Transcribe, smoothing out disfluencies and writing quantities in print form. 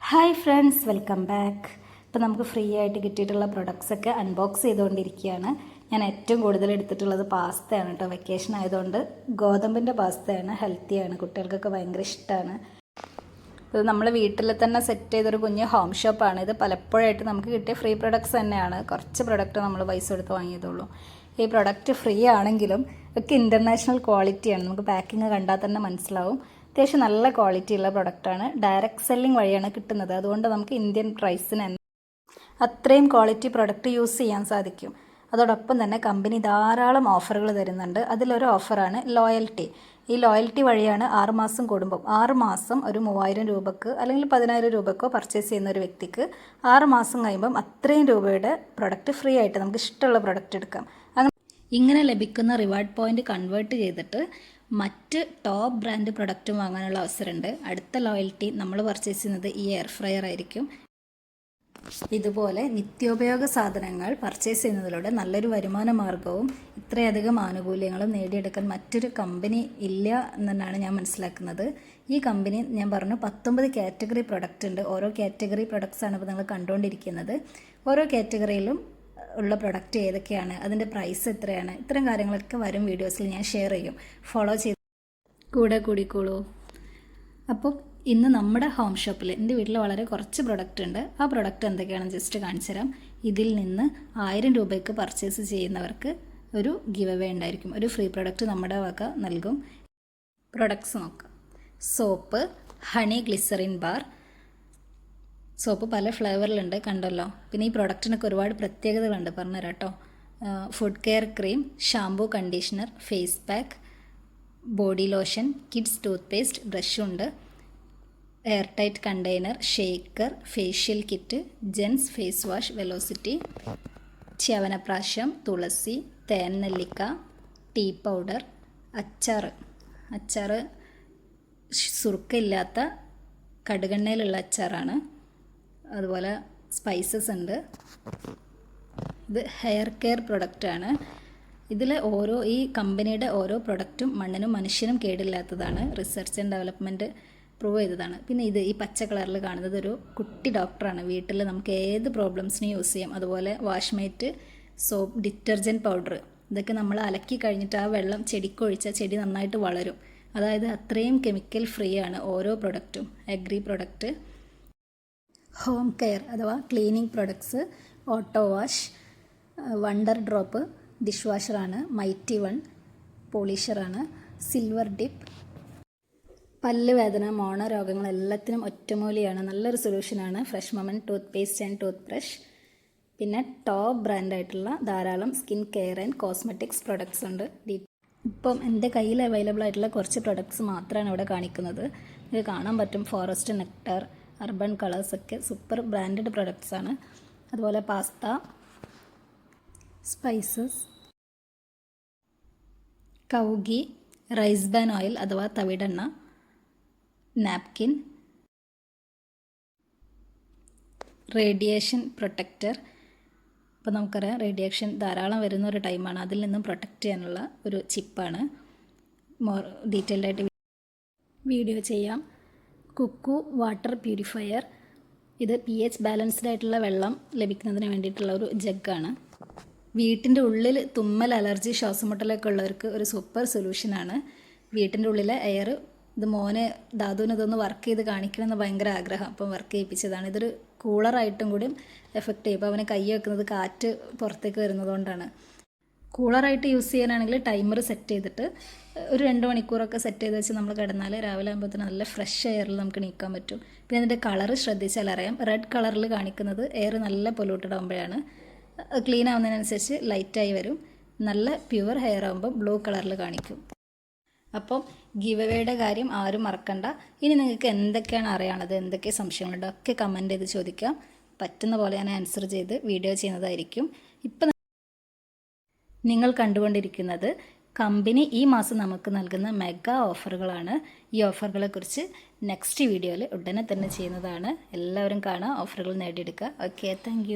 Hi friends, welcome back. ഇപ്പോൾ നമുക്ക് free ആയിട്ട് കിട്ടിയിട്ടുള്ള പ്രൊഡക്ട്സൊക്കെ അൺബോക്സ് ചെയ്തുകൊണ്ടിരിക്കുകയാണ്. ഞാൻ ഏറ്റവും കൂടുതൽ എടുത്തിട്ടുള്ളത് പാസ്തയാണ് കേട്ടോ. വെക്കേഷൻ ആയതുകൊണ്ട് ഗോതമ്പിൻ്റെ പാസ്തയാണ്, ഹെൽത്തിയാണ്, കുട്ടികൾക്കൊക്കെ ഭയങ്കര ഇഷ്ടമാണ്. ഇത് നമ്മൾ വീട്ടിൽ തന്നെ സെറ്റ് ചെയ്തൊരു കുഞ്ഞ് ഹോം ഷോപ്പാണ്. ഇത് പലപ്പോഴായിട്ട് നമുക്ക് കിട്ടിയ ഫ്രീ പ്രൊഡക്ട്സ് തന്നെയാണ്. കുറച്ച് പ്രൊഡക്റ്റ് നമ്മൾ പൈസ കൊടുത്ത് വാങ്ങിയതുള്ളൂ. ഈ പ്രൊഡക്റ്റ് ഫ്രീ ആണെങ്കിലും ഒക്കെ ഇൻ്റർനാഷണൽ ക്വാളിറ്റിയാണ്. നമുക്ക് പാക്കിങ് കണ്ടാൽ തന്നെ മനസ്സിലാവും. അത്യാവശ്യം നല്ല ക്വാളിറ്റിയുള്ള പ്രൊഡക്റ്റാണ്. ഡയറക്റ്റ് സെല്ലിംഗ് വഴിയാണ് കിട്ടുന്നത്. അതുകൊണ്ട് നമുക്ക് ഇന്ത്യൻ പ്രൈസിന് അത്രയും ക്വാളിറ്റി പ്രൊഡക്റ്റ് യൂസ് ചെയ്യാൻ സാധിക്കും. അതോടൊപ്പം തന്നെ കമ്പനി ധാരാളം ഓഫറുകൾ തരുന്നുണ്ട്. അതിലൊരു ഓഫറാണ് ലോയൽറ്റി. ഈ ലോയൽറ്റി വഴിയാണ് 6 മാസം കൂടുമ്പോൾ 6 മാസം ഒരു 3000 രൂപക്ക് അല്ലെങ്കിൽ 10000 രൂപക്കോ പർച്ചേസ് ചെയ്യുന്ന ഒരു വ്യക്തിക്ക് 6 മാസം കഴിയുമ്പം അത്രയും രൂപയുടെ പ്രൊഡക്റ്റ് ഫ്രീ ആയിട്ട് നമുക്ക് ഇഷ്ടമുള്ള പ്രൊഡക്റ്റ് എടുക്കാം. ഇങ്ങനെ ലഭിക്കുന്ന റിവാർഡ് പോയിന്റ് കൺവേർട്ട് ചെയ്തിട്ട് മറ്റ് ടോപ്പ് ബ്രാൻഡ് പ്രൊഡക്റ്റും വാങ്ങാനുള്ള അവസരമുണ്ട്. അടുത്ത ലോയൽറ്റി നമ്മൾ പർച്ചേസ് ചെയ്യുന്നത് ഈ എയർ ഫ്രയർ ആയിരിക്കും. ഇതുപോലെ നിത്യോപയോഗ സാധനങ്ങൾ പർച്ചേസ് ചെയ്യുന്നതിലൂടെ നല്ലൊരു വരുമാന മാർഗവും ഇത്രയധികം ആനുകൂല്യങ്ങളും നേടിയെടുക്കാൻ മറ്റൊരു കമ്പനി ഇല്ല എന്നാണ് ഞാൻ മനസ്സിലാക്കുന്നത്. ഈ കമ്പനി ഞാൻ പറഞ്ഞു 19 കാറ്റഗറി പ്രൊഡക്റ്റ് ഉണ്ട്. ഓരോ കാറ്റഗറി പ്രൊഡക്ട്സാണ് ഇപ്പോൾ നിങ്ങൾ കണ്ടുകൊണ്ടിരിക്കുന്നത്. ഓരോ കാറ്റഗറിയിലും ഉള്ള പ്രൊഡക്റ്റ് ഏതൊക്കെയാണ്, അതിൻ്റെ പ്രൈസ് എത്രയാണ്, ഇത്തരം കാര്യങ്ങളൊക്കെ വരും വീഡിയോസിൽ ഞാൻ ഷെയർ ചെയ്യും. ഫോളോ ചെയ്ത് കൂടെ കൂടിക്കോളൂ. അപ്പോൾ ഇന്ന് നമ്മുടെ ഹോം ഷോപ്പിൽ എൻ്റെ വീട്ടിൽ വളരെ കുറച്ച് പ്രൊഡക്റ്റ് ഉണ്ട്. ആ പ്രൊഡക്റ്റ് എന്തൊക്കെയാണെന്ന് ജസ്റ്റ് കാണിച്ചു തരാം. ഇതിൽ നിന്ന് 1000 രൂപയ്ക്ക് പർച്ചേസ് ചെയ്യുന്നവർക്ക് ഒരു ഗിവ് അവേ ഉണ്ടായിരിക്കും. ഒരു ഫ്രീ പ്രൊഡക്റ്റ് നമ്മുടെ വക നൽകും. പ്രൊഡക്ട്സ് നോക്കാം. Soap, honey glycerin bar. Soap പല ഫ്ലേവറിലുണ്ട്, കണ്ടല്ലോ. പിന്നെ ഈ പ്രൊഡക്റ്റിനൊക്കെ ഒരുപാട് പ്രത്യേകതകളുണ്ട്, പറഞ്ഞുതരാം കേട്ടോ. Foot care cream, shampoo, conditioner, face pack, body lotion, kids toothpaste, ബ്രഷുണ്ട്, airtight container, shaker, facial kit, gents face wash, velocity, chyawanprash, tulsi, തേൻ നെല്ലിക്ക, ടീ പൗഡർ, അച്ചാർ സുർക്കയില്ലാത്ത കടുകെണ്ണയിലുള്ള അച്ചാറാണ്. അതുപോലെ സ്പൈസസ് ഉണ്ട്. ഇത് ഹെയർ കെയർ പ്രൊഡക്റ്റാണ്. ഇതിൽ ഈ കമ്പനിയുടെ ഓരോ പ്രൊഡക്റ്റും മണ്ണിനും മനുഷ്യനും കേടില്ലാത്തതാണ്. റിസർച്ച് ആൻഡ് ഡെവലപ്മെൻറ്റ് പ്രൂവ് ചെയ്തതാണ്. പിന്നെ ഈ പച്ച കളറിൽ കാണുന്നത് ഒരു കുട്ടി ഡോക്ടറാണ്. വീട്ടിൽ നമുക്ക് ഏത് പ്രോബ്ലംസിനും യൂസ് ചെയ്യാം. അതുപോലെ വാഷ്മേറ്റ്, സോപ്പ്, ഡിറ്റർജൻറ്റ് പൗഡർ, ഇതൊക്കെ നമ്മൾ അലക്കി കഴിഞ്ഞിട്ട് ആ വെള്ളം ചെടിക്കൊഴിച്ചാൽ ചെടി നന്നായിട്ട് വളരും. അതായത് അത്രയും കെമിക്കൽ ഫ്രീ ആണ് ഓരോ പ്രൊഡക്റ്റും. അഗ്രി പ്രൊഡക്റ്റ്, ഹോം കെയർ അഥവാ cleaning products, auto wash, wonder drop dish വാഷറാണ്, മൈറ്റി വൺ പോളിഷറാണ്, സിൽവർ ഡിപ്പ്, പല്ല് വേദന, മോണ രോഗങ്ങൾ എല്ലാത്തിനും ഒറ്റമൂലിയാണ്. നല്ലൊരു സൊല്യൂഷനാണ്. Fresh moment toothpaste and toothbrush. പിന്നെ ടോപ്പ് ബ്രാൻഡായിട്ടുള്ള ധാരാളം skin care and cosmetics products ഉണ്ട്. ഇപ്പം എൻ്റെ കയ്യിൽ അവൈലബിൾ ആയിട്ടുള്ള കുറച്ച് പ്രൊഡക്ട്സ് മാത്രമാണ് ഇവിടെ കാണിക്കുന്നത്. ഇത് കാണാൻ പറ്റും. ഫോറസ്റ്റ് നെക്ടർ, അർബൻ കളേഴ്സ് ഒക്കെ സൂപ്പർ ബ്രാൻഡഡ് പ്രൊഡക്ട്സ് ആണ്. അതുപോലെ പാസ്ത, സ്പൈസസ്, കൗഗി, റൈസ് ബാൻ ഓയിൽ അഥവാ തവിടെണ്ണ, നാപ്കിൻ, റേഡിയേഷൻ പ്രൊട്ടക്റ്റർ. ഇപ്പോൾ നമുക്കറിയാം റേഡിയേഷൻ ധാരാളം വരുന്ന ഒരു ടൈമാണ്. അതിൽ നിന്നും പ്രൊട്ടക്റ്റ് ചെയ്യാനുള്ള ഒരു ചിപ്പാണ്. ഡീറ്റെയിൽഡായിട്ട് വീഡിയോ ചെയ്യാം. Cuckoo water purifier. ഇത് pH ബാലൻസ്ഡ് ആയിട്ടുള്ള വെള്ളം ലഭിക്കുന്നതിന് വേണ്ടിയിട്ടുള്ള ഒരു ജഗ്ഗാണ്. വീട്ടിൻ്റെ ഉള്ളിൽ തുമ്മൽ, അലർജി, ശ്വാസമുട്ടലൊക്കെ ഉള്ളവർക്ക് ഒരു സൂപ്പർ സൊല്യൂഷനാണ്. വീട്ടിൻ്റെ ഉള്ളിലെ എയർ. ഇത് ദാദുവിന് ഇതൊന്ന് വർക്ക് ചെയ്ത് കാണിക്കണമെന്ന് ഭയങ്കര ആഗ്രഹം. അപ്പം വർക്ക് ചെയ്യിപ്പിച്ചതാണ്. ഇതൊരു കൂളറായിട്ടും കൂടി എഫക്റ്റ് ചെയ്യും. അപ്പോൾ അവന് കൈ വെക്കുന്നത് കാറ്റ് പുറത്തേക്ക് വരുന്നതുകൊണ്ടാണ്. കൂളറായിട്ട് യൂസ് ചെയ്യാനാണെങ്കിൽ ടൈമർ സെറ്റ് ചെയ്തിട്ട് ഒരു 2 മണിക്കൂറൊക്കെ സെറ്റ് ചെയ്ത് വെച്ച് നമ്മൾ കിടന്നാൽ രാവിലെ ആകുമ്പോഴത്തേന് നല്ല ഫ്രഷ് എയറിൽ നമുക്ക് നീക്കാൻ പറ്റും. പിന്നെ അതിൻ്റെ കളറ് ശ്രദ്ധിച്ചാൽ അറിയാം. റെഡ് കളറിൽ കാണിക്കുന്നത് എയർ നല്ല പൊല്യൂട്ടഡ് ആകുമ്പോഴാണ്. ക്ലീൻ ആവുന്നതിനനുസരിച്ച് ലൈറ്റായി വരും. നല്ല പ്യുവർ ഹെയർ ആകുമ്പോൾ ബ്ലൂ കളറിൽ കാണിക്കും. അപ്പം ഗിവ് അവേയുടെ കാര്യം ആരും മറക്കണ്ട. ഇനി നിങ്ങൾക്ക് എന്തൊക്കെയാണ് അറിയാനുള്ളത്, എന്തൊക്കെ സംശയങ്ങളുണ്ടോ ഒക്കെ കമൻറ്റ് ചെയ്ത് ചോദിക്കാം. പറ്റുന്ന പോലെ ഞാൻ ആൻസർ ചെയ്ത് വീഡിയോ ചെയ്യുന്നതായിരിക്കും. ഇപ്പം നിങ്ങൾ കണ്ടുകൊണ്ടിരിക്കുന്നത് കമ്പനി ഈ മാസം നമുക്ക് നൽകുന്ന മെഗാ ഓഫറുകളാണ്. ഈ ഓഫറുകളെക്കുറിച്ച് നെക്സ്റ്റ് വീഡിയോയിൽ ഉടനെ തന്നെ ചെയ്യുന്നതാണ്. എല്ലാവരും കാണുക, ഓഫറുകൾ നേടിയെടുക്കുക. Okay, thank